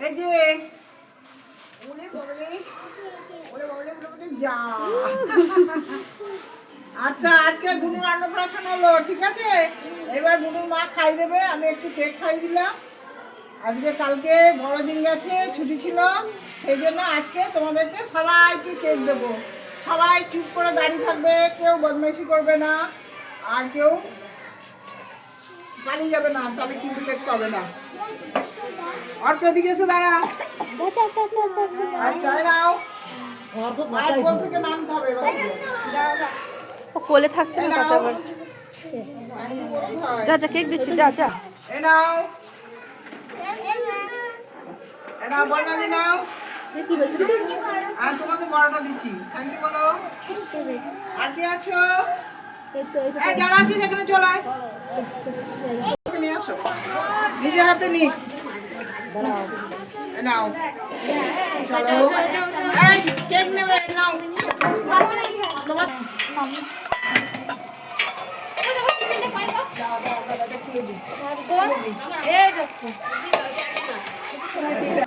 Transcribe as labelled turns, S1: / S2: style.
S1: এই যে আচ্ছা, আজকে গুনুর অন্নপ্রাশন হলো, ঠিক আছে? এবার গুনুর মা খাই দেবে, আমি একটু কেক খাই দিলাম। আজকে কালকে বড়দিন গেছে, ছুটি ছিল, সেই জন্য আজকে তোমাদেরকে সবাইকে কেক দেবো। সবাই চুপ করে দাঁড়িয়ে থাকবে, কেউ বদমাইশি করবে না, আর কেউ পালিয়ে যাবে না, তাহলে কিন্তু কেক পাবে না। আর কেউ দিকে এসে দাঁড়া। আচ্ছা, নাও, মায়ের কোল থেকে নামতে হবে।
S2: ও কোলে থাকছে না তাতে আবার। যা যা কেক দিচ্ছি, যা যা।
S1: এ নাও, এ নাও, বর্ণালী নাও। আর তোমাকে বড়টা দিচ্ছি, থ্যাংক ইউ বলো। আর কি আছো? এই যারা আছো সেখানে চলে আয়, নিয়ে আসো, নিজে হাতে নি। এ নাও, চলো, এই কেক নেবে, নাও তোমার। খুলে দিই।